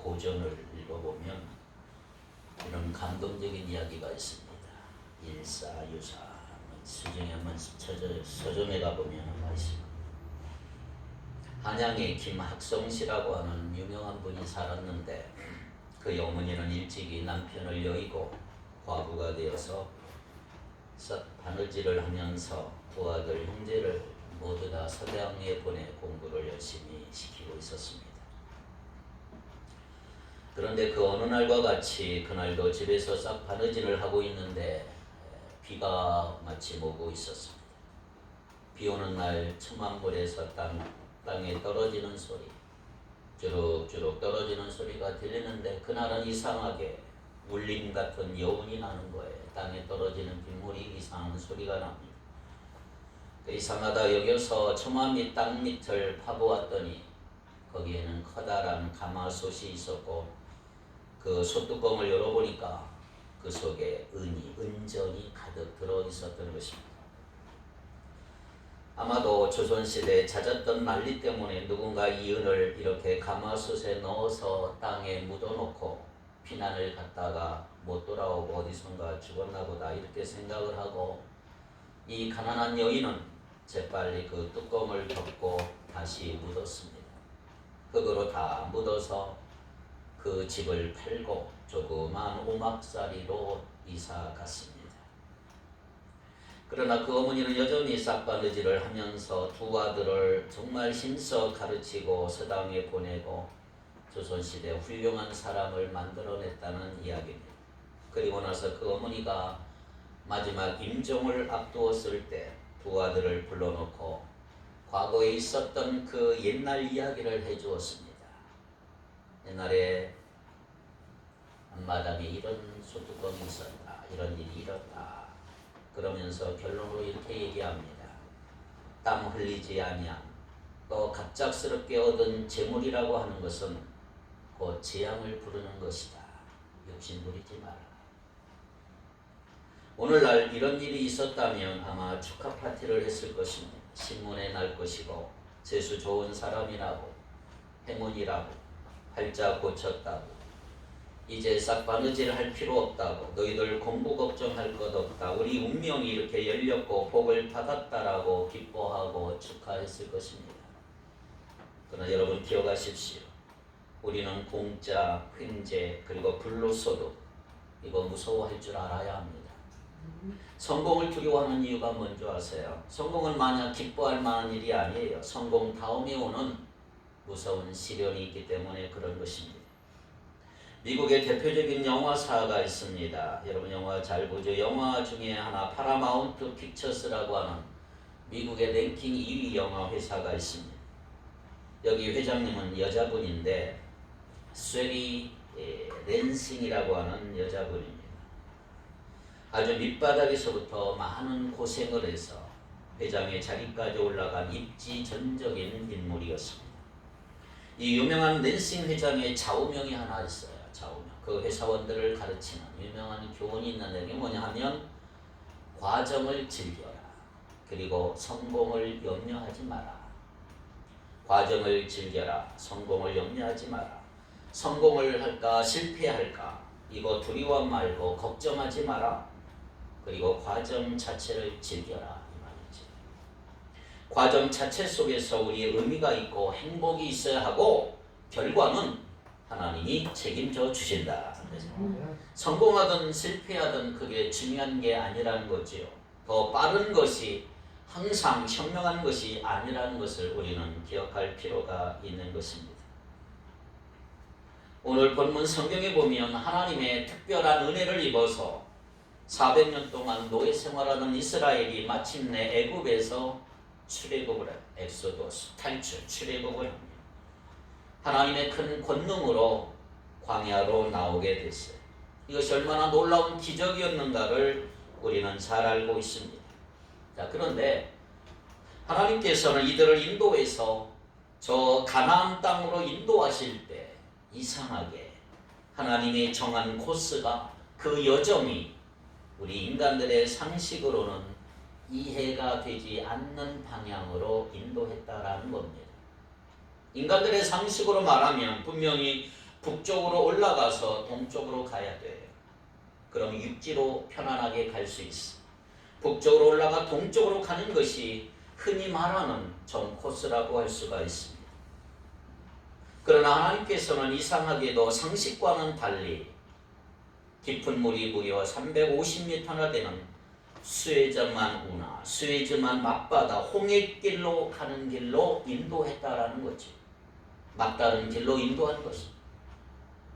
고전을 읽어보면 이런 감동적인 이야기가 있습니다. 일사유사 수정에 한번 서점에 가보면 나와 있습니다. 한양에 김학성씨라고 하는 유명한 분이 살았는데 그의 어머니는 일찍이 남편을 여의고 과부가 되어서 바느질을 하면서 두 아들 형제를 모두 다 서대학에 보내 공부를 열심히 시키고 있었습니다. 그런데 그 어느 날과 같이 그날도 집에서 싹 바느질을 하고 있는데 비가 마침 오고 있었습니다. 비 오는 날 청망골에서 땅에 떨어지는 소리, 주룩주룩 떨어지는 소리가 들리는데 그날은 이상하게 울림 같은 여운이 나는 거예요. 땅에 떨어지는 빗물이 이상한 소리가 납니다. 이상하다 여겨서 처마 밑 땅 밑을 파보았더니 거기에는 커다란 가마솥이 있었고 그 솥뚜껑을 열어보니까 그 속에 은전이 가득 들어있었던 것입니다. 아마도 조선시대에 잦았던 난리 때문에 누군가 이 은을 이렇게 가마솥에 넣어서 땅에 묻어놓고 피난을 갔다가 못 돌아오고 어디선가 죽었나 보다 이렇게 생각을 하고 이 가난한 여인은 재빨리 그 뚜껑을 덮고 다시 묻었습니다. 흙으로 다 묻어서 그 집을 팔고 조그만 오막살이로 이사 갔습니다. 그러나 그 어머니는 여전히 싹바느질을 하면서 두 아들을 정말 힘써 가르치고 서당에 보내고 조선시대 훌륭한 사람을 만들어냈다는 이야기입니다. 그리고 나서 그 어머니가 마지막 임종을 앞두었을 때 두 아들을 불러놓고 과거에 있었던 그 옛날 이야기를 해주었습니다. 옛날에 앞마당에 이런 소뚜껑이 있었다. 이런 일이 있었다. 그러면서 결론으로 이렇게 얘기합니다. 땀 흘리지 아니함. 또 갑작스럽게 얻은 재물이라고 하는 것은 곧 재앙을 부르는 것이다. 욕심 부리지 마라. 오늘날 이런 일이 있었다면 아마 축하 파티를 했을 것입니다. 신문에 날 것이고 재수 좋은 사람이라고 행운이라고 팔자 고쳤다고 이제 싹 바느질 할 필요 없다고 너희들 공부 걱정할 것 없다. 우리 운명이 이렇게 열렸고 복을 받았다라고 기뻐하고 축하했을 것입니다. 그러나 여러분 기억하십시오. 우리는 공짜, 횡재, 그리고 불로소득 이거 무서워할 줄 알아야 합니다. 성공을 두려워하는 이유가 뭔지 아세요? 성공은 마냥 기뻐할 만한 일이 아니에요. 성공 다음에 오는 무서운 시련이 있기 때문에 그런 것입니다. 미국의 대표적인 영화사가 있습니다. 여러분 영화 잘 보죠? 영화 중에 하나 파라마운트 픽처스라고 하는 미국의 랭킹 2위 영화 회사가 있습니다. 여기 회장님은 여자분인데 쉐리 랜싱이라고 하는 여자분입니다. 아주 밑바닥에서부터 많은 고생을 해서 회장의 자리까지 올라간 입지전적인 인물이었습니다. 이 유명한 랜싱 회장의 좌우명이 하나 있어요. 좌우명. 그 회사원들을 가르치는 유명한 교훈이 있는데 이게 뭐냐 하면 과정을 즐겨라. 그리고 성공을 염려하지 마라. 과정을 즐겨라. 성공을 염려하지 마라. 성공을 할까 실패할까 이거 두려워 말고 걱정하지 마라. 그리고 과정 자체를 즐겨라 이 말이지. 과정 자체 속에서 우리의 의미가 있고 행복이 있어야 하고 결과는 하나님이 책임져 주신다. 성공하든 실패하든 그게 중요한 게 아니라는 거지요. 더 빠른 것이 항상 현명한 것이 아니라는 것을 우리는 기억할 필요가 있는 것입니다. 오늘 본문 성경에 보면 하나님의 특별한 은혜를 입어서 400년 동안 노예 생활하는 이스라엘이 마침내 애굽에서 출애굽을 해요. 엑소도스 탈출 출애굽을 합니다. 하나님의 큰 권능으로 광야로 나오게 됐어요. 이것이 얼마나 놀라운 기적이었는가를 우리는 잘 알고 있습니다. 자, 그런데 하나님께서는 이들을 인도해서 저 가나안 땅으로 인도하실 때 이상하게 하나님이 정한 코스가 그 여정이 우리 인간들의 상식으로는 이해가 되지 않는 방향으로 인도했다라는 겁니다. 인간들의 상식으로 말하면 분명히 북쪽으로 올라가서 동쪽으로 가야 돼요. 그럼 육지로 편안하게 갈 수 있어. 북쪽으로 올라가 동쪽으로 가는 것이 흔히 말하는 전 코스라고 할 수가 있습니다. 그러나 하나님께서는 이상하게도 상식과는 달리 깊은 물이 무려 350m나 되는 수에즈만 운하, 수에즈만 맞바다 홍해길로 가는 길로 인도했다라는 거죠. 막다른 길로 인도한 것입니다.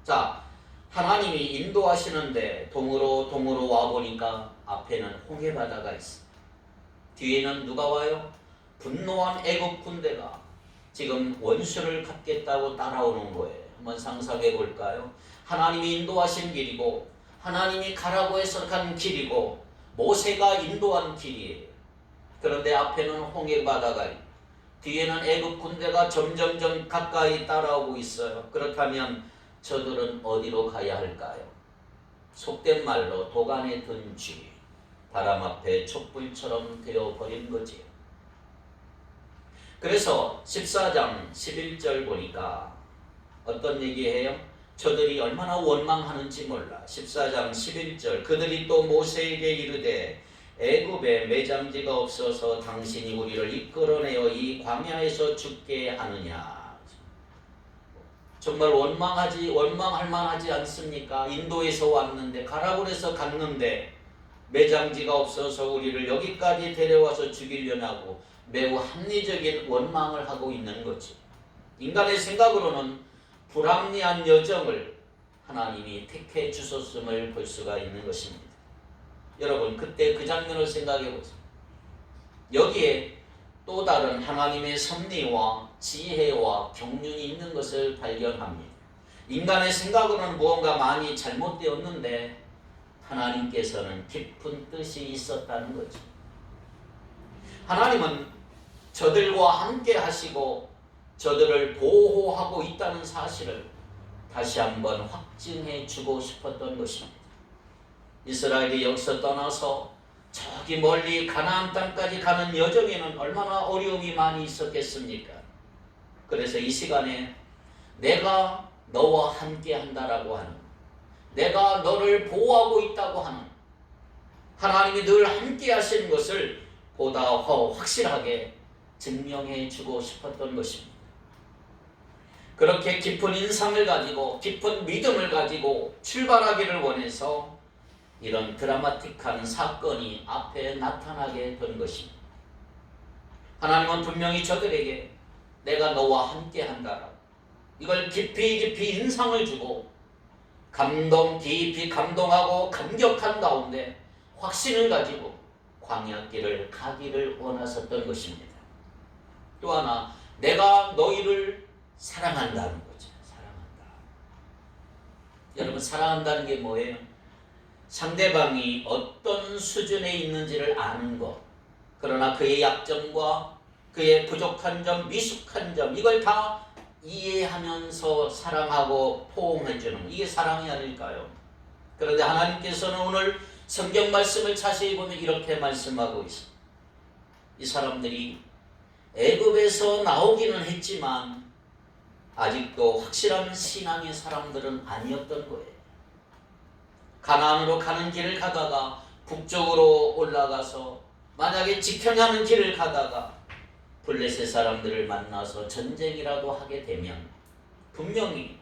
자, 하나님이 인도하시는데 동으로 와보니까 앞에는 홍해바다가 있어. 뒤에는 누가 와요? 분노한 애국 군대가 지금 원수를 갚겠다고 따라오는 거예요. 한번 상상해 볼까요? 하나님이 인도하신 길이고 하나님이 가라고 해서 간 길이고 모세가 인도한 길이에요. 그런데 앞에는 홍해바다가 있고 뒤에는 애국 군대가 점점점 가까이 따라오고 있어요. 그렇다면 저들은 어디로 가야 할까요? 속된 말로 도간에 든 쥐, 바람 앞에 촛불처럼 되어버린 거지요. 그래서 14장 11절 보니까 어떤 얘기해요? 저들이 얼마나 원망하는지 몰라. 14장 11절 그들이 또 모세에게 이르되 애굽에 매장지가 없어서 당신이 우리를 이끌어내어 이 광야에서 죽게 하느냐. 정말 원망할 만하지 않습니까? 인도에서 왔는데 가라고 해서 갔는데 매장지가 없어서 우리를 여기까지 데려와서 죽이려고 매우 합리적인 원망을 하고 있는 거지. 인간의 생각으로는 불합리한 여정을 하나님이 택해 주셨음을 볼 수가 있는 것입니다. 여러분 그때 그 장면을 생각해 보세요. 여기에 또 다른 하나님의 섭리와 지혜와 경륜이 있는 것을 발견합니다. 인간의 생각으로는 무언가 많이 잘못되었는데 하나님께서는 깊은 뜻이 있었다는 거죠. 하나님은 저들과 함께 하시고 저들을 보호하고 있다는 사실을 다시 한번 확증해 주고 싶었던 것입니다. 이스라엘이 여기서 떠나서 저기 멀리 가나안 땅까지 가는 여정에는 얼마나 어려움이 많이 있었겠습니까? 그래서 이 시간에 내가 너와 함께 한다라고 하는, 내가 너를 보호하고 있다고 하는, 하나님이 늘 함께 하시는 것을 보다 확실하게 증명해 주고 싶었던 것입니다. 그렇게 깊은 인상을 가지고 깊은 믿음을 가지고 출발하기를 원해서 이런 드라마틱한 사건이 앞에 나타나게 된 것입니다. 하나님은 분명히 저들에게 내가 너와 함께 한다라고 이걸 깊이 인상을 주고 깊이 감동하고 감격한 가운데 확신을 가지고 광야길을 가기를 원하셨던 것입니다. 또 하나 내가 너희를 사랑한다는 거죠. 사랑한다. 여러분 사랑한다는 게 뭐예요? 상대방이 어떤 수준에 있는지를 아는 것, 그러나 그의 약점과 그의 부족한 점, 미숙한 점 이걸 다 이해하면서 사랑하고 포옹해주는 이게 사랑이 아닐까요? 그런데 하나님께서는 오늘 성경 말씀을 자세히 보면 이렇게 말씀하고 있습니다. 이 사람들이 애굽에서 나오기는 했지만 아직도 확실한 신앙의 사람들은 아니었던 거예요. 가나안으로 가는 길을 가다가 북쪽으로 올라가서 만약에 지평하는 길을 가다가 블레셋 사람들을 만나서 전쟁이라도 하게 되면 분명히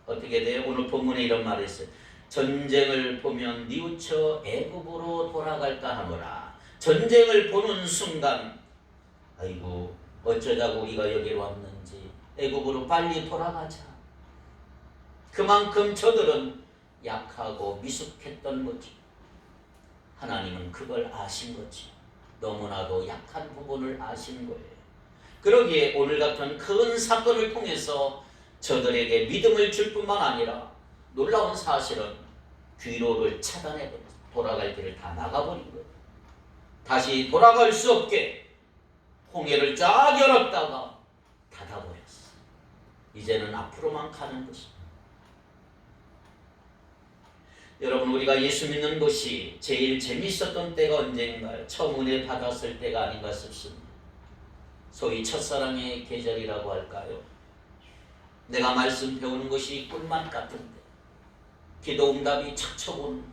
어떻게 돼요? 오늘 본문에 이런 말이 있어요. 전쟁을 보면 뉘우쳐 애굽으로 돌아갈까 하노라. 전쟁을 보는 순간 아이고 어쩌자고 우리가 여기 왔는지 애굽으로 빨리 돌아가자. 그만큼 저들은 약하고 미숙했던 거지. 하나님은 그걸 아신 거지. 너무나도 약한 부분을 아시는 거예요. 그러기에 오늘 같은 큰 사건을 통해서 저들에게 믿음을 줄 뿐만 아니라 놀라운 사실은 귀로를 차단해버렸어. 돌아갈 길을 다 나가버린 거예요. 다시 돌아갈 수 없게 홍해를 쫙 열었다가 닫아버렸어. 이제는 앞으로만 가는 것입니다. 여러분 우리가 예수 믿는 것이 제일 재미있었던 때가 언제인가요? 처음 은혜 받았을 때가 아닌가 싶습니다. 소위 첫사랑의 계절이라고 할까요? 내가 말씀 배우는 것이 꿀맛 같은데 기도 응답이 척척 오는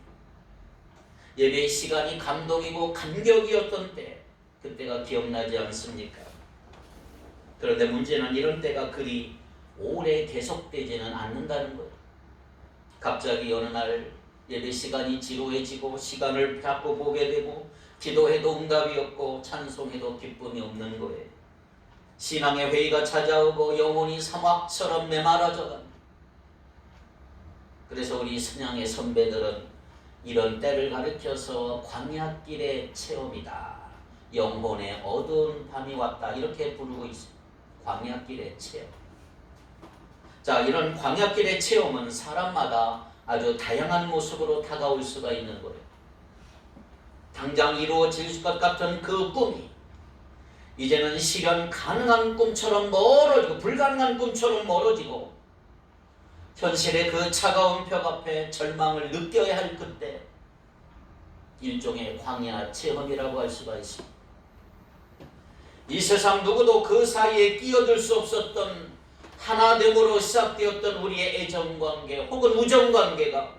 예배의 시간이 감동이고 감격이었던 때 그때가 기억나지 않습니까? 그런데 문제는 이런 때가 그리 오래 계속되지는 않는다는 거예요. 갑자기 어느 날 예배 시간이 지루해지고 시간을 자꾸 보게 되고 기도해도 응답이 없고 찬송해도 기쁨이 없는 거예요. 신앙의 회의가 찾아오고 영혼이 사막처럼 메마라져간다. 그래서 우리 선양의 선배들은 이런 때를 가리켜서 광야길의 체험이다. 영혼의 어두운 밤이 왔다. 이렇게 부르고 있습니다. 광야길의 체험. 자, 이런 광야길의 체험은 사람마다 아주 다양한 모습으로 다가올 수가 있는 거예요. 당장 이루어질 것 같은 그 꿈이 이제는 실현 가능한 꿈처럼 멀어지고 불가능한 꿈처럼 멀어지고 현실의 그 차가운 벽 앞에 절망을 느껴야 할 그때 일종의 광야 체험이라고 할 수가 있습니다. 이 세상 누구도 그 사이에 끼어들 수 없었던 하나됨으로 시작되었던 우리의 애정관계 혹은 우정관계가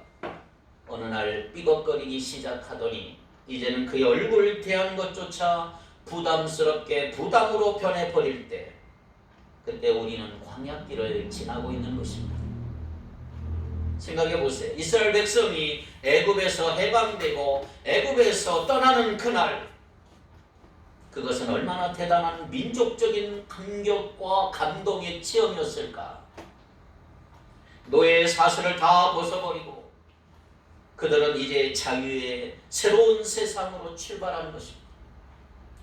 어느 날 삐걱거리기 시작하더니 이제는 그의 얼굴을 대한 것조차 부담스럽게 부담으로 변해버릴 때 그때 우리는 광야길을 지나고 있는 것입니다. 생각해 보세요. 이스라엘 백성이 애굽에서 해방되고 애굽에서 떠나는 그날 그것은 얼마나 대단한 민족적인 감격과 감동의 체험이었을까. 노예의 사슬을 다 벗어버리고 그들은 이제 자유의 새로운 세상으로 출발하는 것입니다.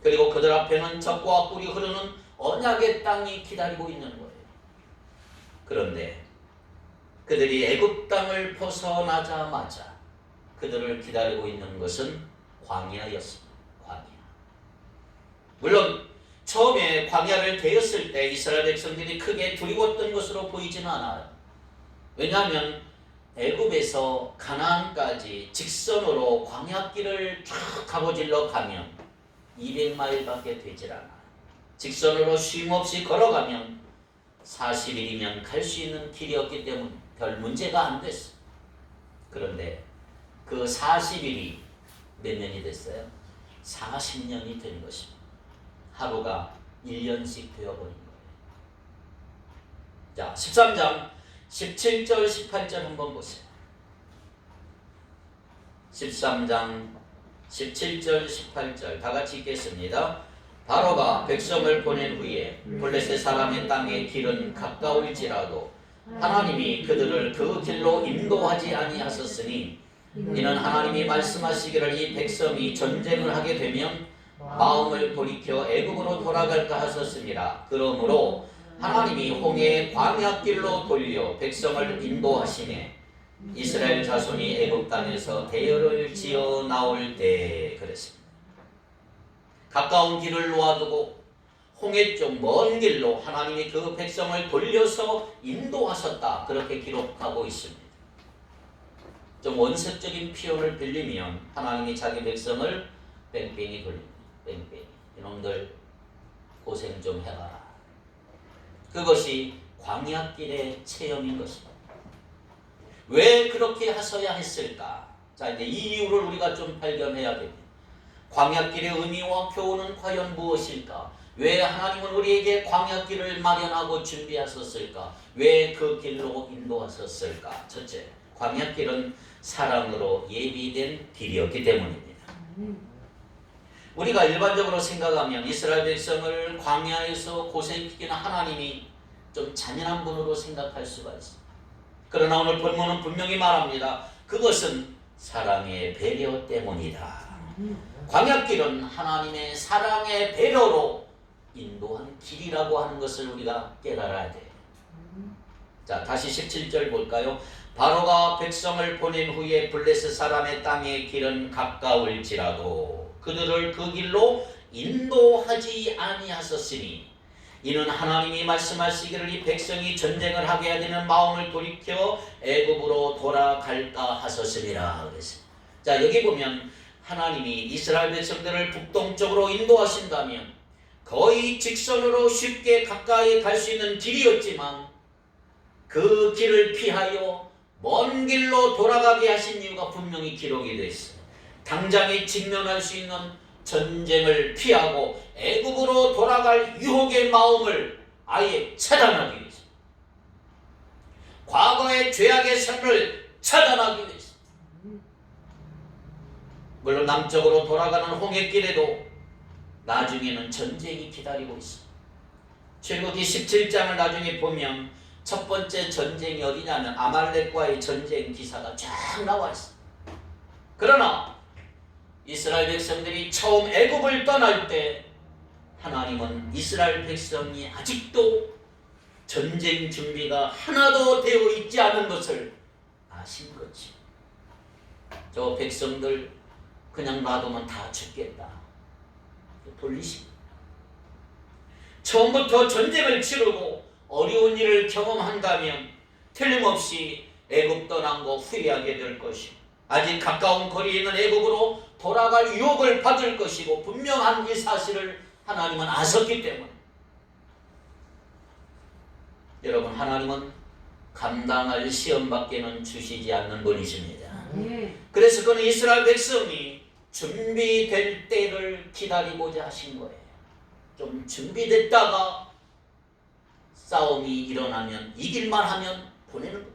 그리고 그들 앞에는 젖과 꿀이 흐르는 언약의 땅이 기다리고 있는 거예요. 그런데 그들이 애굽 땅을 벗어나자마자 그들을 기다리고 있는 것은 광야였습니다. 광야. 물론 처음에 광야를 대했을 때 이스라엘 백성들이 크게 두려웠던 것으로 보이지는 않아요. 왜냐하면 애굽에서 가나안까지 직선으로 광야길을 쫙 가로질러 가면 200마일밖에 되질 않아요. 직선으로 쉼없이 걸어가면 40일이면 갈 수 있는 길이었기 때문에 별 문제가 안 됐어요. 그런데 그 40일이 몇 년이 됐어요? 40년이 된 것입니다. 하루가 1년씩 되어버린 거예요. 자, 13장 17절 18절 한번 보세요. 13장 17절 18절 다 같이 읽겠습니다. 바로가 백성을 보낸 후에 블레셋 사람의 땅의 길은 가까울지라도 하나님이 그들을 그 길로 인도하지 아니하셨으니 이는 하나님이 말씀하시기를 이 백성이 전쟁을 하게 되면 마음을 돌이켜 애굽으로 돌아갈까 하셨습니다. 그러므로 하나님이 홍해의 광야길로 돌려 백성을 인도하시매 이스라엘 자손이 애굽 땅에서 대열을 지어 나올 때 그랬습니다. 가까운 길을 놓아두고 홍해 쪽 먼 길로 하나님이 그 백성을 돌려서 인도하셨다. 그렇게 기록하고 있습니다. 좀 원색적인 표현을 빌리면 하나님이 자기 백성을 뺑뺑이 돌립니다. 뺑뺑이. 이놈들 고생 좀 해봐라. 그것이 광야길의 체험인 것입니다. 왜 그렇게 하셔야 했을까? 자, 이제 이 이유를 우리가 좀 발견해야 됩니다. 광야길의 의미와 교훈은 과연 무엇일까? 왜 하나님은 우리에게 광야길을 마련하고 준비하셨을까? 왜 그 길로 인도하셨을까? 첫째, 광야길은 사랑으로 예비된 길이었기 때문입니다. 우리가 일반적으로 생각하면 이스라엘 백성을 광야에서 고생시키는 하나님이 좀 잔인한 분으로 생각할 수가 있습니다. 그러나 오늘 본문은 분명히 말합니다. 그것은 사랑의 배려 때문이다. 광야길은 하나님의 사랑의 배려로 인도한 길이라고 하는 것을 우리가 깨달아야 돼요. 자, 다시 17절 볼까요? 바로가 백성을 보낸 후에 블레셋 사람의 땅의 길은 가까울지라도 그들을 그 길로 인도하지 아니하셨으니 이는 하나님이 말씀하시기를 이 백성이 전쟁을 하게 되는 마음을 돌이켜 애굽으로 돌아갈까 하셨음이라 그랬습니다. 자, 여기 보면 하나님이 이스라엘 백성들을 북동쪽으로 인도하신다면 거의 직선으로 쉽게 가까이 갈 수 있는 길이었지만 그 길을 피하여 먼 길로 돌아가게 하신 이유가 분명히 기록이 되어 있어요. 당장에 직면할 수 있는 전쟁을 피하고 애굽으로 돌아갈 유혹의 마음을 아예 차단하기 위해서, 과거의 죄악의 삶을 차단하기 위해서, 물론 남쪽으로 돌아가는 홍해길에도 나중에는 전쟁이 기다리고 있어요. 출애굽기 17장을 나중에 보면 첫 번째 전쟁이 어디냐면 아말렉과의 전쟁 기사가 쫙 나와 있어요. 그러나 이스라엘 백성들이 처음 애굽을 떠날 때 하나님은 이스라엘 백성이 아직도 전쟁 준비가 하나도 되어 있지 않은 것을 아신 거지. 저 백성들 그냥 놔두면 다 죽겠다. 돌리십니다. 처음부터 전쟁을 치르고 어려운 일을 경험한다면 틀림없이 애굽 떠난 거 후회하게 될 것이고, 아직 가까운 거리에 있는 애굽으로 돌아갈 유혹을 받을 것이고, 분명한 이 사실을 하나님은 아셨기 때문에, 여러분, 하나님은 감당할 시험밖에는 주시지 않는 분이십니다. 그래서 그는 이스라엘 백성이 준비될 때를 기다리고자 하신 거예요. 좀 준비됐다가 싸움이 일어나면 이길만 하면 보내는 거죠.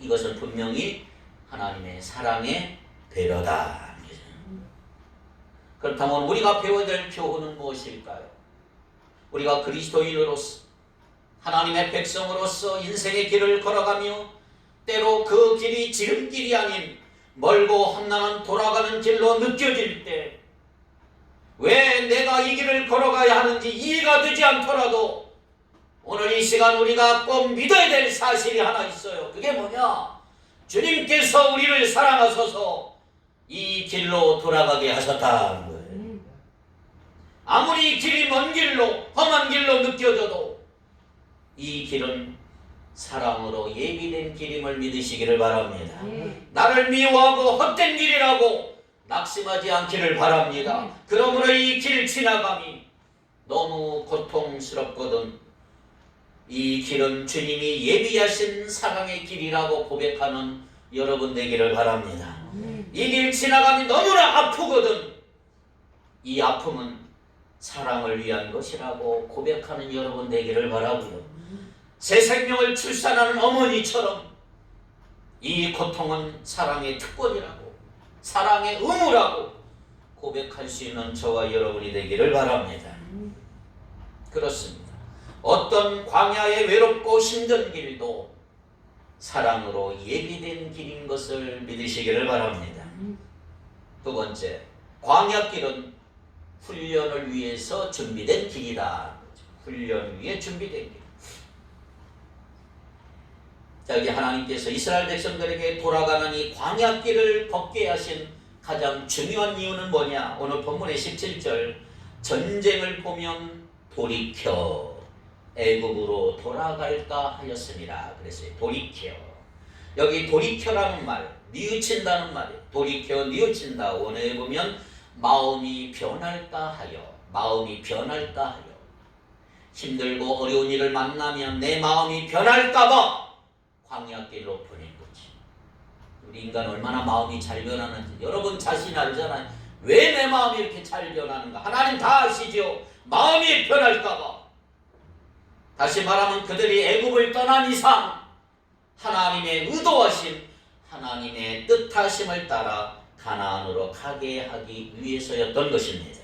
이것은 분명히 하나님의 사랑의 배려다. 그렇다면 우리가 배워야 될 교훈은 무엇일까요? 우리가 그리스도인으로서, 하나님의 백성으로서 인생의 길을 걸어가며 때로 그 길이 지름길이 아닌 멀고 험난한 돌아가는 길로 느껴질 때, 왜 내가 이 길을 걸어가야 하는지 이해가 되지 않더라도 오늘 이 시간 우리가 꼭 믿어야 될 사실이 하나 있어요. 그게 뭐냐? 주님께서 우리를 사랑하셔서 이 길로 돌아가게 하셨다는 거예요. 아무리 길이 먼 길로, 험한 길로 느껴져도 이 길은 사랑으로 예비된 길임을 믿으시기를 바랍니다. 나를 미워하고 헛된 길이라고 낙심하지 않기를 바랍니다. 그러므로 이 길 지나감이 너무 고통스럽거든 이 길은 주님이 예비하신 사랑의 길이라고 고백하는 여러분 되기를 바랍니다. 이 길 지나감이 너무나 아프거든 이 아픔은 사랑을 위한 것이라고 고백하는 여러분 되기를 바라고요. 새 생명을 출산하는 어머니처럼 이 고통은 사랑의 특권이라고, 사랑의 의무라고 고백할 수 있는 저와 여러분이 되기를 바랍니다. 그렇습니다. 어떤 광야의 외롭고 힘든 길도 사랑으로 예비된 길인 것을 믿으시기를 바랍니다. 두 번째, 광야길은 훈련을 위해서 준비된 길이다. 훈련 위에 준비된 길. 자, 이제 하나님께서 이스라엘 백성들에게 돌아가는 이 광야길을 걷게 하신 가장 중요한 이유는 뭐냐? 오늘 본문의 17절, 전쟁을 보면 돌이켜 애굽으로 돌아갈까 하였습니다. 그래서 돌이켜, 여기 돌이켜라는 말, 뉘우친다는 말이에요. 돌이켜 뉘우친다. 원어에 보면 마음이 변할까 하여, 마음이 변할까 하여. 힘들고 어려운 일을 만나면 내 마음이 변할까봐 광야길로 보낸 거지. 우리 인간 얼마나 마음이 잘 변하는지 여러분 자신 알잖아요. 왜 내 마음이 이렇게 잘 변하는가? 하나님 다 아시죠. 마음이 변할까봐. 다시 말하면 그들이 애굽을 떠난 이상 하나님의 의도하신, 하나님의 뜻하심을 따라 가나안으로 가게 하기 위해서였던 것입니다.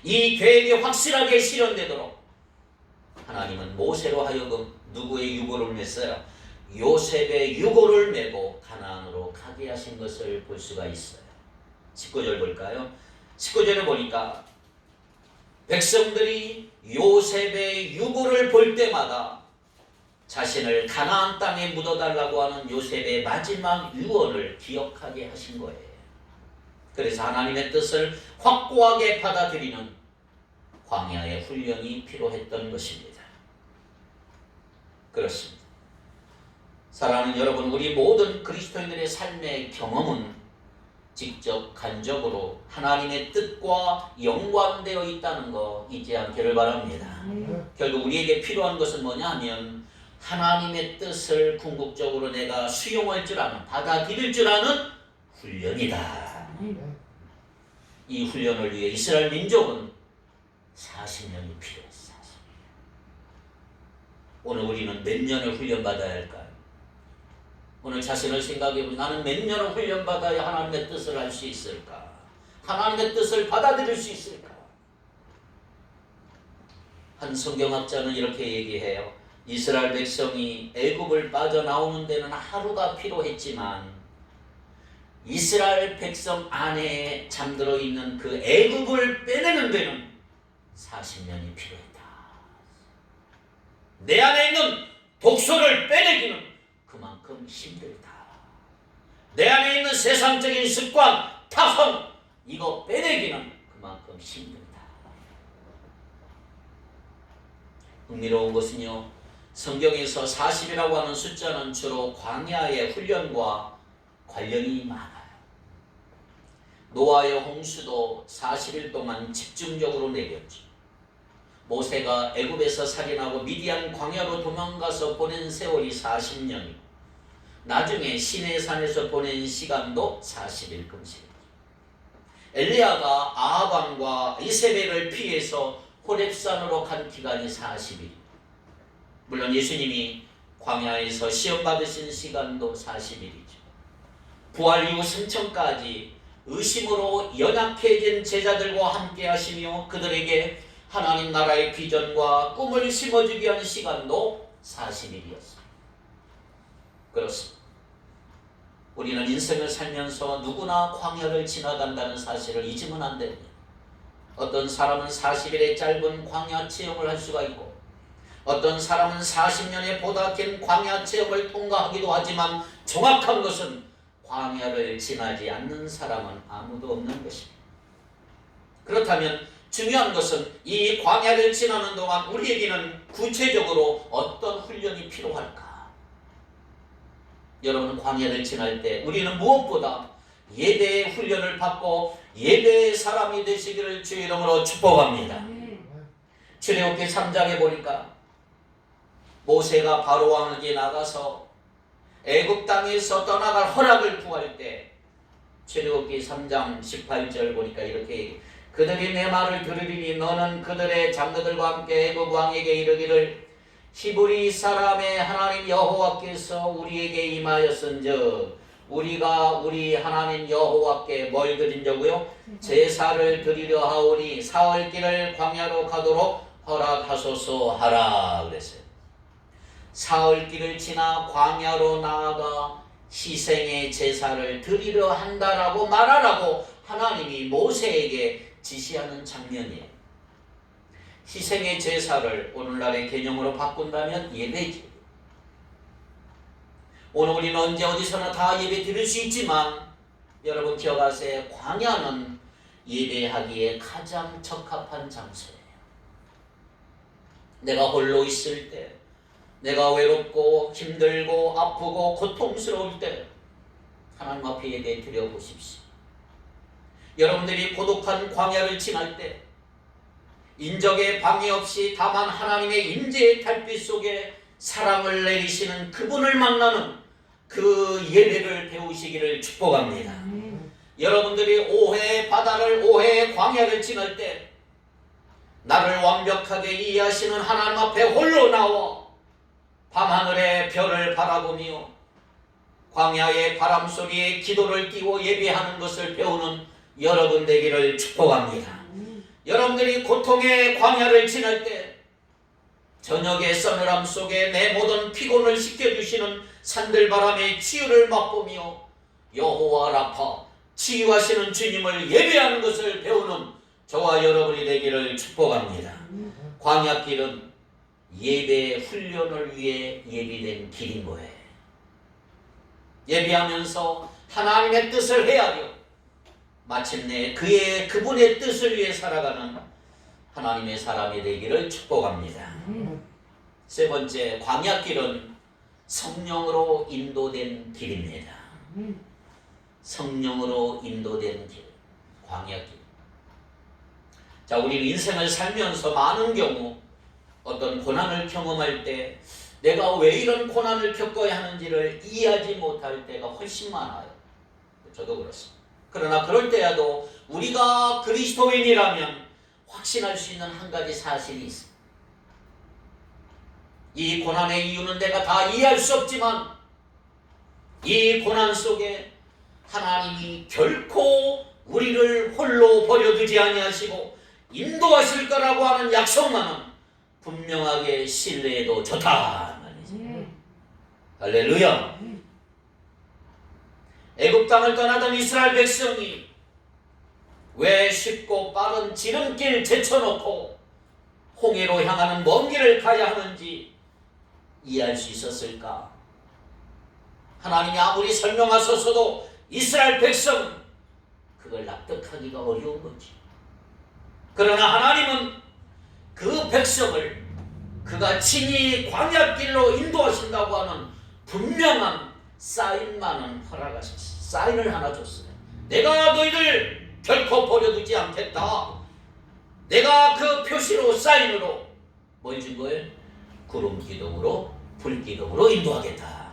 이 계획이 확실하게 실현되도록 하나님은 모세로 하여금 누구의 유고를 맸어요? 요셉의 유고를 메고 가나안으로 가게 하신 것을 볼 수가 있어요. 19절 볼까요? 19절에 보니까 백성들이 요셉의 유고를 볼 때마다 자신을 가나안 땅에 묻어달라고 하는 요셉의 마지막 유언을 기억하게 하신 거예요. 그래서 하나님의 뜻을 확고하게 받아들이는 광야의 훈련이 필요했던 것입니다. 그렇습니다. 사랑하는 여러분, 우리 모든 그리스도인들의 삶의 경험은 직접 간접으로 하나님의 뜻과 연관되어 있다는 거 잊지 않기를 바랍니다. 결국 우리에게 필요한 것은 뭐냐 하면 하나님의 뜻을 궁극적으로 내가 수용할 줄 아는, 받아들일 줄 아는 훈련이다. 이 훈련을 위해 이스라엘 민족은 40년이 필요했어. 오늘 우리는 몇 년을 훈련받아야 할까요? 오늘 자신을 생각해보면 나는 몇 년을 훈련받아야 하나님의 뜻을 알 수 있을까? 하나님의 뜻을 받아들일 수 있을까? 한 성경학자는 이렇게 얘기해요. 이스라엘 백성이 애굽을 빠져나오는 데는 하루가 필요했지만 이스라엘 백성 안에 잠들어 있는 그 애굽을 빼내는 데는 40년이 필요했다. 내 안에 있는 독소를 빼내기는 그만큼 힘들다. 내 안에 있는 세상적인 습관, 타성, 이거 빼내기는 그만큼 힘들다. 흥미로운 것은요, 성경에서 40이라고 하는 숫자는 주로 광야의 훈련과 관련이 많아요. 노아의 홍수도 40일 동안 집중적으로 내렸죠. 모세가 애굽에서 살인하고 미디안 광야로 도망가서 보낸 세월이 40년이고 나중에 시내산에서 보낸 시간도 40일 금식이죠. 엘리야가 아합 왕과 이세벨을 피해서 호렙산으로 간 기간이 40일. 물론 예수님이 광야에서 시험 받으신 시간도 40일이죠. 부활 이후 승천까지 의심으로 연약해진 제자들과 함께 하시며 그들에게 하나님 나라의 비전과 꿈을 심어주기 위한 시간도 40일이었습니다. 그렇습니다. 우리는 인생을 살면서 누구나 광야를 지나간다는 사실을 잊으면 안 됩니다. 어떤 사람은 40일의 짧은 광야 체험을 할 수가 있고 어떤 사람은 40년의 보다 긴 광야 체험을 통과하기도 하지만 정확한 것은 광야를 지나지 않는 사람은 아무도 없는 것입니다. 그렇다면 중요한 것은 이 광야를 지나는 동안 우리에게는 구체적으로 어떤 훈련이 필요할까? 여러분, 광야를 지날 때 우리는 무엇보다 예배의 훈련을 받고 예배의 사람이 되시기를 주의 이름으로 축복합니다. 출애굽기 3장에 보니까 모세가 바로 왕에게 나가서 애굽 땅에서 떠나갈 허락을 구할 때 출애굽기 3장 18절 보니까 이렇게 그들이 내 말을 들으리니 너는 그들의 장로들과 함께 애굽 왕에게 이르기를 히브리 사람의 하나님 여호와께서 우리에게 임하였은즉 우리가 우리 하나님 여호와께 뭘 드린다고요? 제사를 드리려 하오니 사흘길을 광야로 가도록 허락하소서 하라 그랬어요. 사흘길을 지나 광야로 나아가 희생의 제사를 드리려 한다라고 말하라고 하나님이 모세에게 지시하는 장면이에요. 희생의 제사를 오늘날의 개념으로 바꾼다면 예배지. 오늘 우리는 언제 어디서나 다 예배 드릴 수 있지만 여러분 기억하세요. 광야는 예배하기에 가장 적합한 장소예요. 내가 홀로 있을 때, 내가 외롭고 힘들고 아프고 고통스러울 때 하나님 앞에 예배 드려보십시오. 여러분들이 고독한 광야를 지날 때 인적의 방해 없이 다만 하나님의 임재의 달빛 속에 사랑을 내리시는 그분을 만나는 그 예배를 배우시기를 축복합니다. 여러분들이 오해의 바다를, 오해의 광야를 지날 때 나를 완벽하게 이해하시는 하나님 앞에 홀로 나와 밤하늘의 별을 바라보며 광야의 바람 소리에 기도를 띄워 예배하는 것을 배우는 여러분 되기를 축복합니다. 여러분들이 고통의 광야를 지날 때 저녁의 서늘함 속에 내 모든 피곤을 식혀주시는 산들바람의 치유를 맛보며 여호와 라파 치유하시는 주님을 예배하는 것을 배우는 저와 여러분이 되기를 축복합니다. 광야길은 예배 훈련을 위해 예비된 길인 거예요. 예배하면서 하나님의 뜻을 헤아려 마침내 그분의 뜻을 위해 살아가는 하나님의 사람이 되기를 축복합니다. 세 번째, 광야길은 성령으로 인도된 길입니다. 성령으로 인도된 길, 광야길. 자, 우리는 인생을 살면서 많은 경우 어떤 고난을 경험할 때 내가 왜 이런 고난을 겪어야 하는지를 이해하지 못할 때가 훨씬 많아요. 저도 그렇습니다. 그러나 그럴 때라도 우리가 그리스도인이라면 확신할 수 있는 한 가지 사실이 있습니다. 이 고난의 이유는 내가 다 이해할 수 없지만 이 고난 속에 하나님이 결코 우리를 홀로 버려두지 아니하시고 인도하실 거라고 하는 약속만은 분명하게 신뢰해도 좋다 말이죠. 할렐루야. 애굽 땅을 떠나던 이스라엘 백성이 왜 쉽고 빠른 지름길 제쳐놓고 홍해로 향하는 먼 길을 가야 하는지 이해할 수 있었을까? 하나님이 아무리 설명하셨어도 이스라엘 백성은 그걸 납득하기가 어려운 거지. 그러나 하나님은 그 백성을 그가 친히 광야길로 인도하신다고 하는 분명한 사인만은 허락하셨어요. 사인을 하나 줬어요. 내가 너희들 결코 버려두지 않겠다. 내가 그 표시로 사인으로 뭘 준 거예요? 구름 기둥으로 불 기둥으로 인도하겠다.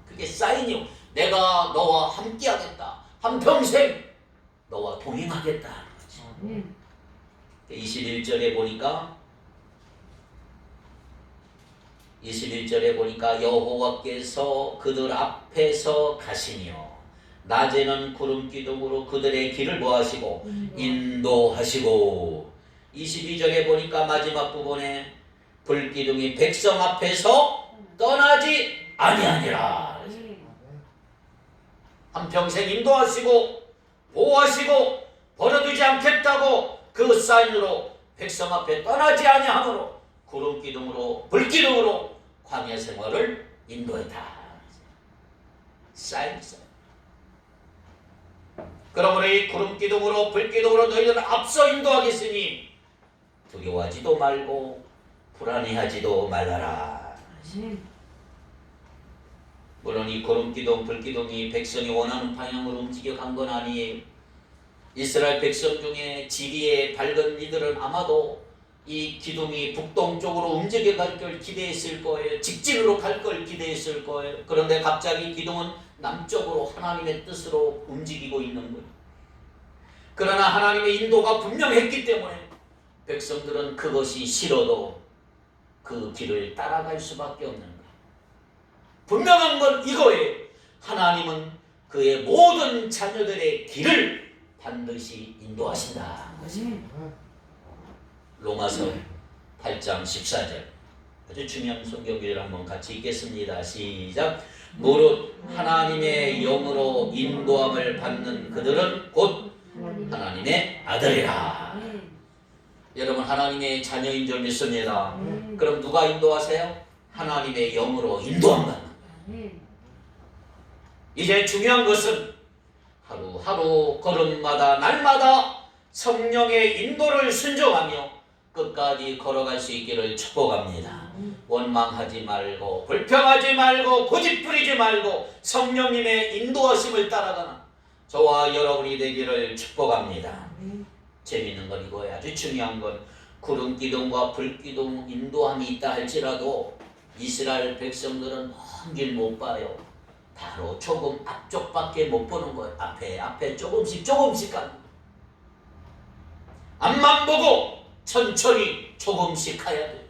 그게 사인이요. 내가 너와 함께 하겠다. 한평생 너와 동행하겠다. 21절에 보니까 여호와께서 그들 앞에서 가시며 낮에는 구름 기둥으로 그들의 길을 뭐하시고 인도하시고 22절에 보니까 마지막 부분에 불 기둥이 백성 앞에서 떠나지 아니하니라. 한평생 인도하시고 보호하시고 버려두지 않겠다고 그 사인으로 백성 앞에 떠나지 아니하므로 구름 기둥으로 불 기둥으로 광야 생활을 인도했다. 사인. 그러므로 이 구름 기둥으로 불 기둥으로 너희들은 앞서 인도하겠으니 두려워하지도 말고 불안해하지도 말라라. 물론 이 구름 기둥 불 기둥이 백성이 원하는 방향으로 움직여 간 건 아니에요. 이스라엘 백성 중에 지리에 밝은 이들은 아마도 이 기둥이 북동쪽으로 움직여 갈 걸 기대했을 거예요. 직진으로 갈 걸 기대했을 거예요. 그런데 갑자기 기둥은 남쪽으로 하나님의 뜻으로 움직이고 있는 거예요. 그러나 하나님의 인도가 분명했기 때문에 백성들은 그것이 싫어도 그 길을 따라갈 수밖에 없는 거예요. 분명한 건 이거예요. 하나님은 그의 모든 자녀들의 길을 반드시 인도하신다. 로마서 8장 14절 아주 중요한 성경구절을 한번 같이 읽겠습니다. 시작. 무릇 하나님의 영으로 인도함을 받는 그들은 곧 하나님의 아들이라. 여러분 하나님의 자녀인 줄 믿습니다. 그럼 누가 인도하세요? 하나님의 영으로 인도함 받는 거예요. 이제 중요한 것은 하루하루 걸음마다 날마다 성령의 인도를 순종하며 끝까지 걸어갈 수 있기를 축복합니다. 원망하지 말고 불평하지 말고 고집부리지 말고 성령님의 인도하심을 따라가는 저와 여러분이 되기를 축복합니다. 재미있는 건 이거예요. 아주 중요한 건 구름 기둥과 불 기둥 인도함이 있다 할지라도 이스라엘 백성들은 먼 길 못 봐요. 바로 조금 앞쪽밖에 못 보는 거예요. 앞에 조금씩 가는 거예요. 앞만 보고 천천히 조금씩 가야 돼요.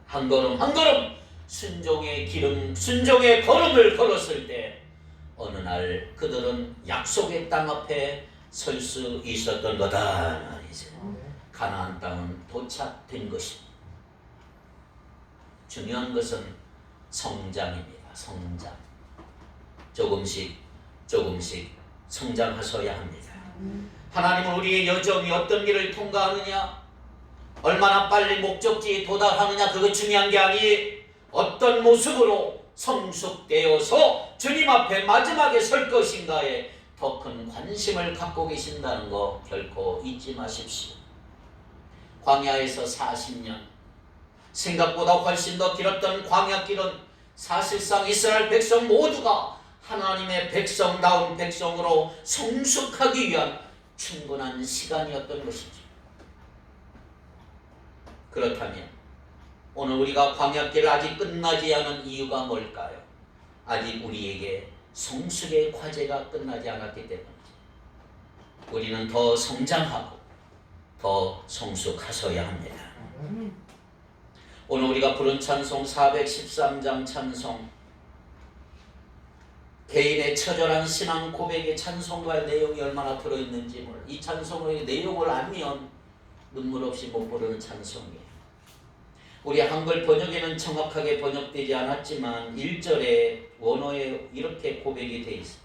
한 걸음 한 걸음 순종의 걸음을 걸었을 때 어느 날 그들은 약속의 땅 앞에 설 수 있었던 거다 말이죠. 가나안 땅은 도착된 것입니다. 중요한 것은 성장입니다. 성장. 조금씩 성장하셔야 합니다. 하나님은 우리의 여정이 어떤 길을 통과하느냐, 얼마나 빨리 목적지에 도달하느냐, 그거 중요한 게 아니에요. 어떤 모습으로 성숙되어서 주님 앞에 마지막에 설 것인가에 더 큰 관심을 갖고 계신다는 거 결코 잊지 마십시오. 광야에서 40년, 생각보다 훨씬 더 길었던 광야길은 사실상 이스라엘 백성 모두가 하나님의 백성다운 백성으로 성숙하기 위한 충분한 시간이었던 것이죠. 그렇다면 오늘 우리가 광야길 아직 끝나지 않은 이유가 뭘까요? 아직 우리에게 성숙의 과제가 끝나지 않았기 때문이죠. 우리는 더 성장하고 더 성숙하셔야 합니다. 오늘 우리가 부른 찬송 413장 찬송, 개인의 처절한 신앙 고백의 찬송가의 내용이 얼마나 들어있는지 몰라. 이 찬송의 내용을 알면 눈물 없이 못 부르는 찬송이에요. 우리 한글 번역에는 정확하게 번역되지 않았지만 1절에 원어에 이렇게 고백이 되어 있어요.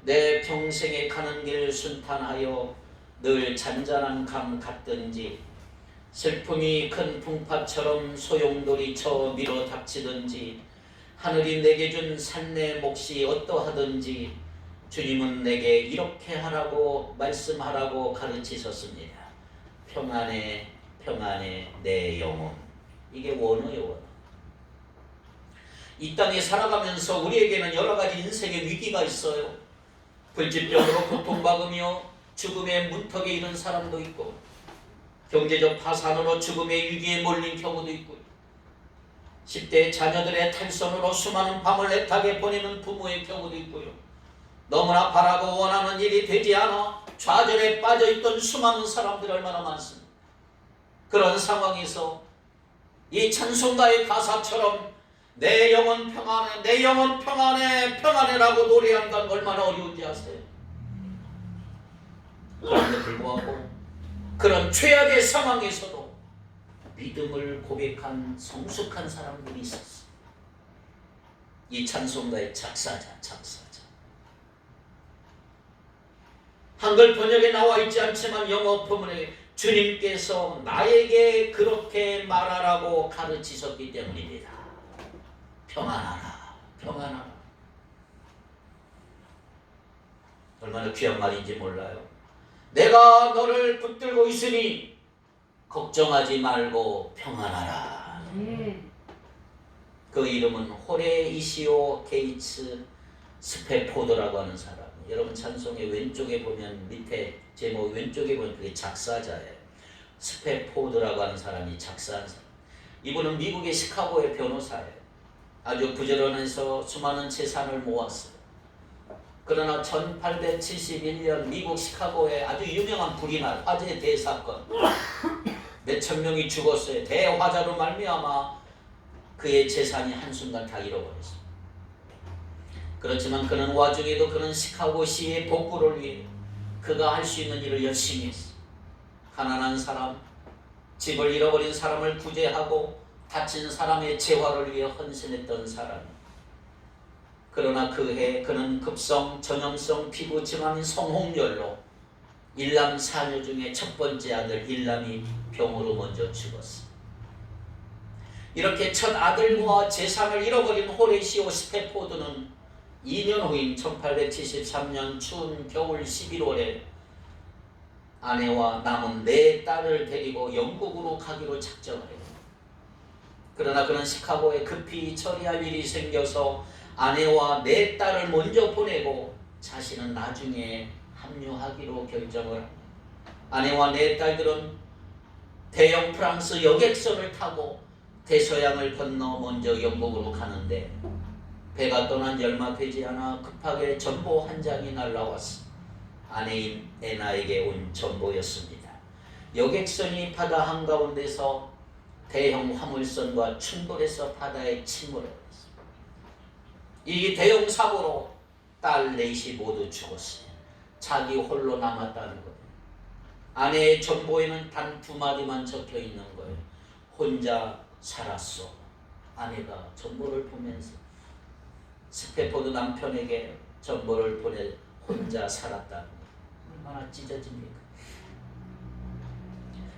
내 평생에 가는 길 순탄하여 늘 잔잔한 강 같든지, 슬픔이 큰 풍파처럼 소용돌이 쳐 밀어 닥치든지, 하늘이 내게 준 산내 몫이 어떠하든지 주님은 내게 이렇게 하라고 말씀하라고 가르치셨습니다. 평안해 평안해 내 영혼. 이게 원어예요. 원어. 이 땅에 살아가면서 우리에게는 여러 가지 인생의 위기가 있어요. 불치병으로 고통받으며 죽음의 문턱에 이른 사람도 있고, 경제적 파산으로 죽음의 위기에 몰린 경우도 있고, 10대 자녀들의 탈선으로 수많은 밤을 애타게 보내는 부모의 경우도 있고요. 너무나 바라고 원하는 일이 되지 않아 좌절에 빠져있던 수많은 사람들이 얼마나 많습니다. 그런 상황에서 이 찬송가의 가사처럼 내 영혼 평안해, 내 영혼 평안해, 평안해라고 노래하는 건 얼마나 어려운지 아세요? 그런데 불구하고 그런 최악의 상황에서도 믿음을 고백한 성숙한 사람들이 있었어요. 이 찬송가의 작사자. 한글 번역에 나와 있지 않지만 영어 본문에 주님께서 나에게 그렇게 말하라고 가르치셨기 때문입니다. 평안하라, 평안하라. 얼마나 귀한 말인지 몰라요. 내가 너를 붙들고 있으니 걱정하지 말고 평안하라. 그 이름은 호레이시오 게이츠 스페포드라고 하는 사람. 여러분 찬송의 왼쪽에 보면, 밑에 제목 왼쪽에 보면 그게 작사자예요. 스페포드라고 하는 사람이 작사한 사람. 이분은 미국의 시카고의 변호사예요. 아주 부지런해서 수많은 재산을 모았어요. 그러나 1871년 미국 시카고에 아주 유명한 불이 날 화재 대사건, 몇천 명이 죽었어요. 대화재로 말미암아 그의 재산이 한순간 다 잃어버렸어요. 그렇지만 그는 와중에도 그는 시카고시의 복구를 위해 그가 할 수 있는 일을 열심히 했어요. 가난한 사람, 집을 잃어버린 사람을 구제하고 다친 사람의 재활을 위해 헌신했던 사람. 그러나 그해 그는 급성 전염성 피부 질환인 성홍열로 일남 사녀 중에 첫 번째 아들 일남이 병으로 먼저 죽었어요. 이렇게 첫 아들과 재산을 잃어버린 호레시오 스페포드는 2년 후인 1873년 추운 겨울 11월에 아내와 남은 4딸을 데리고 영국으로 가기로 작정을 해요. 그러나 그는 시카고에 급히 처리할 일이 생겨서 아내와 4딸을 먼저 보내고 자신은 나중에 합류하기로 결정을 합니다. 아내와 4딸들은 대형 프랑스 여객선을 타고 대서양을 건너 먼저 영국으로 가는데, 배가 떠난 지 얼마 되지 않아 급하게 전보 한 장이 날라왔어. 아내인 애나에게 온 전보였습니다. 여객선이 바다 한가운데서 대형 화물선과 충돌해서 바다에 침몰했어요. 이 대형 사고로 딸 넷이 모두 죽었어요. 자기 홀로 남았다는 거예요. 아내의 전보에는 단 2마디만 적혀 있는 거예요. 혼자 살았소. 아내가 전보를 보면서 스페포드 남편에게 전보를 보내 혼자 살았다는 거예요. 얼마나 찢어집니까?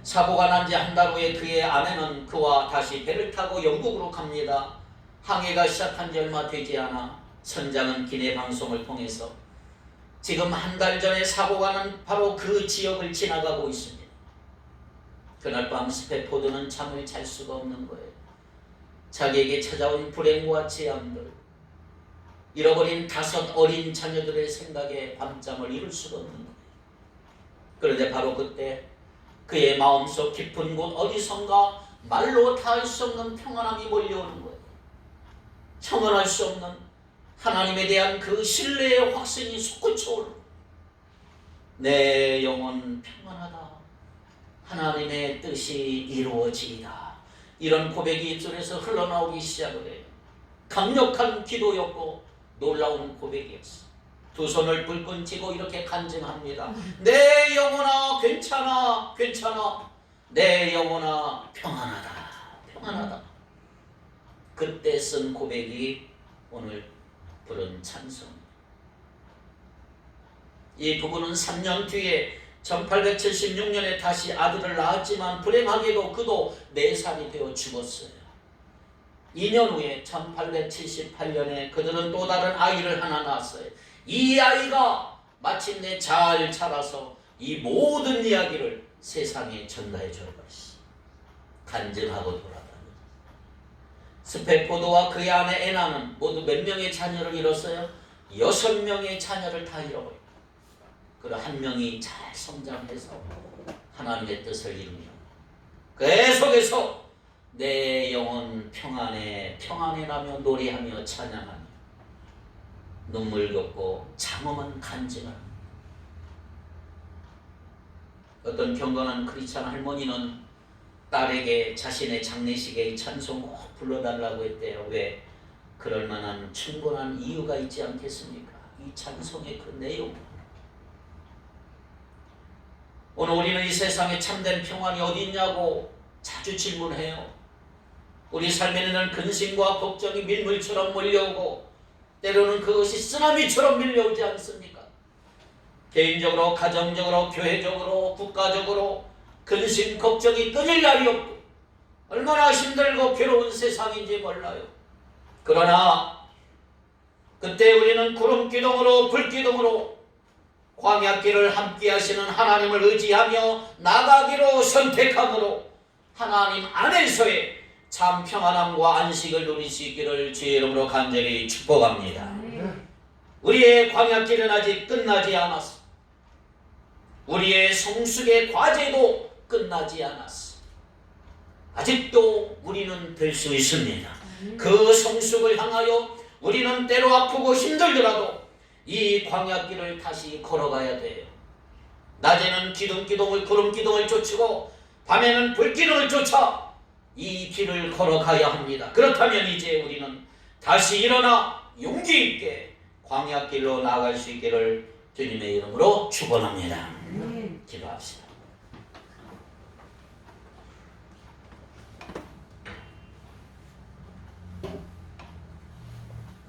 사고가 난 지 한 달 후에 그의 아내는 그와 다시 배를 타고 영국으로 갑니다. 항해가 시작한 지 얼마 되지 않아 선장은 기내 방송을 통해서 지금 한 달 전에 사고가 난 바로 그 지역을 지나가고 있습니다. 그날 밤 스페포드는 잠을 잘 수가 없는 거예요. 자기에게 찾아온 불행과 재앙들, 잃어버린 5 어린 자녀들의 생각에 밤잠을 이룰 수가 없는 거예요. 그런데 바로 그때 그의 마음속 깊은 곳 어디선가 말로 다 할 수 없는 평안함이 몰려오는 거예요. 형언할 수 없는 하나님에 대한 그 신뢰의 확신이 솟구쳐 오르는 거예요. 내 영혼 평안하다. 하나님의 뜻이 이루어지이다. 이런 고백이 입술에서 흘러나오기 시작을 해요. 강력한 기도였고 놀라운 고백이었어. 두 손을 불끈 쥐고 이렇게 간증합니다. 내 영혼아 괜찮아, 괜찮아. 내 영혼아 평안하다, 평안하다. 그때 쓴 고백이 오늘 부른 찬송. 이 부부는 3년 뒤에 1876년에 다시 아들을 낳았지만 불행하게도 그도 4살이 되어 죽었어요. 2년 후에 1878년에 그들은 또 다른 아이를 하나 낳았어요. 이 아이가 마침내 잘 자라서 이 모든 이야기를 세상에 전달해 줄 것이 간증하고 돌아다니다. 스페포드와 그의 아내 애나는 모두 몇 명의 자녀를 잃었어요? 6명의 자녀를 다 잃어버렸어요. 그리고 한 명이 잘 성장해서 하나님의 뜻을 이루며 계속해서 내 영혼 평안해 평안해라며 노래하며 찬양하며 눈물 겪고 장엄한 간증을. 어떤 경건한 크리스찬 할머니는 딸에게 자신의 장례식에 이 찬송 꼭 불러달라고 했대요. 왜? 그럴 만한 충분한 이유가 있지 않겠습니까? 이 찬송의 그 내용. 오늘 우리는 이 세상에 참된 평안이 어디 있냐고 자주 질문해요. 우리 삶에는 근심과 걱정이 밀물처럼 몰려오고 때로는 그것이 쓰나미처럼 밀려오지 않습니까? 개인적으로, 가정적으로, 교회적으로, 국가적으로 근심, 걱정이 끊일 날이 없고 얼마나 힘들고 괴로운 세상인지 몰라요. 그러나 그때 우리는 구름기둥으로 불기둥으로 광야길을 함께 하시는 하나님을 의지하며 나가기로 선택함으로 하나님 안에서의 참 평안함과 안식을 누릴 수 있기를 주의 이름으로 간절히 축복합니다. 우리의 광야길은 아직 끝나지 않았어. 우리의 성숙의 과제도 끝나지 않았어. 아직도 우리는 될 수 있습니다. 그 성숙을 향하여 우리는 때로 아프고 힘들더라도 이 광야길을 다시 걸어가야 돼요. 낮에는 기둥기둥을 구름기둥을 쫓고 밤에는 불기둥을 쫓아 이 길을 걸어가야 합니다. 그렇다면 이제 우리는 다시 일어나 용기 있게 광야길로 나아갈 수 있기를 주님의 이름으로 축원합니다. 기도합시다.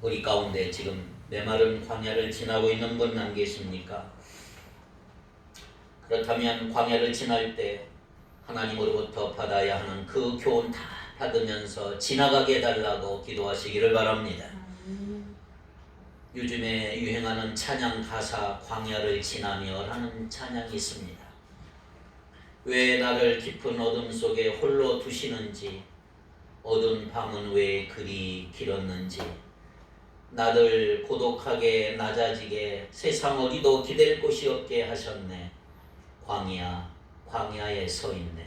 우리 가운데 지금 메마른 광야를 지나고 있는 분 안 계십니까? 그렇다면 광야를 지날 때 하나님으로부터 받아야 하는 그 교훈 다 받으면서 지나가게 해달라고 기도하시기를 바랍니다. 요즘에 유행하는 찬양 가사 광야를 지나며 라는 찬양이 있습니다. 왜 나를 깊은 어둠 속에 홀로 두시는지, 어두운 밤은 왜 그리 길었는지, 나를 고독하게 낮아지게 세상 어디도 기댈 곳이 없게 하셨네. 광야, 광야에 서 있네.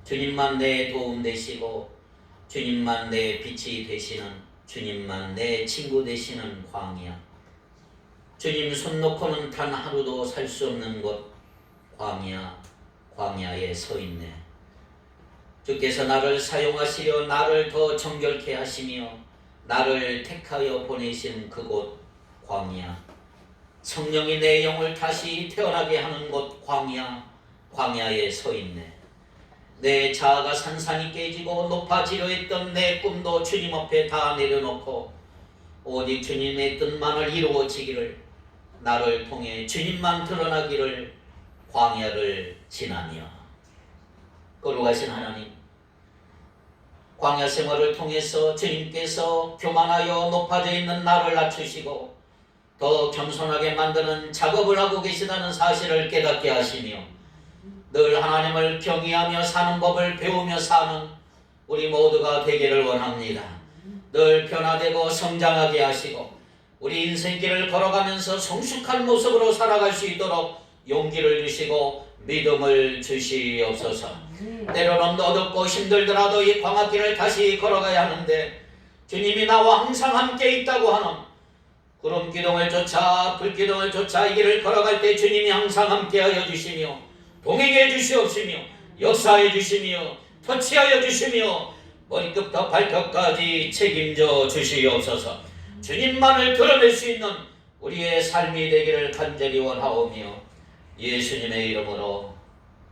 주님만 내 도움 되시고 주님만 내 빛이 되시는, 주님만 내 친구 되시는 광야. 주님 손 놓고는 단 하루도 살 수 없는 곳 광야, 광야에 서 있네. 주께서 나를 사용하시려 나를 더 정결케 하시며 나를 택하여 보내신 그곳 광야. 성령이 내 영을 다시 태어나게 하는 곳 광야, 광야에 서 있네. 내 자아가 산산이 깨지고 높아지려 했던 내 꿈도 주님 앞에 다 내려놓고 오직 주님의 뜻만을 이루어지기를, 나를 통해 주님만 드러나기를 광야를 지나며. 거룩하신 하나님, 광야 생활을 통해서 주님께서 교만하여 높아져 있는 나를 낮추시고 더 겸손하게 만드는 작업을 하고 계시다는 사실을 깨닫게 하시며 늘 하나님을 경외하며 사는 법을 배우며 사는 우리 모두가 되기를 원합니다. 늘 변화되고 성장하게 하시고 우리 인생길을 걸어가면서 성숙한 모습으로 살아갈 수 있도록 용기를 주시고 믿음을 주시옵소서. 때로는 어둡고 힘들더라도 이 광학길을 다시 걸어가야 하는데 주님이 나와 항상 함께 있다고 하는 구름 기둥을 쫓아 불 기둥을 쫓아 이 길을 걸어갈 때 주님이 항상 함께하여 주시며 동행해 주시옵시며 역사해 주시며 터치하여 주시며 머리끝부터 발끝까지 책임져 주시옵소서. 주님만을 드러낼 수 있는 우리의 삶이 되기를 간절히 원하오며 예수님의 이름으로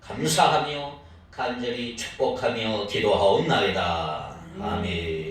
감사하며 간절히 축복하며 기도하옵나이다. 아멘.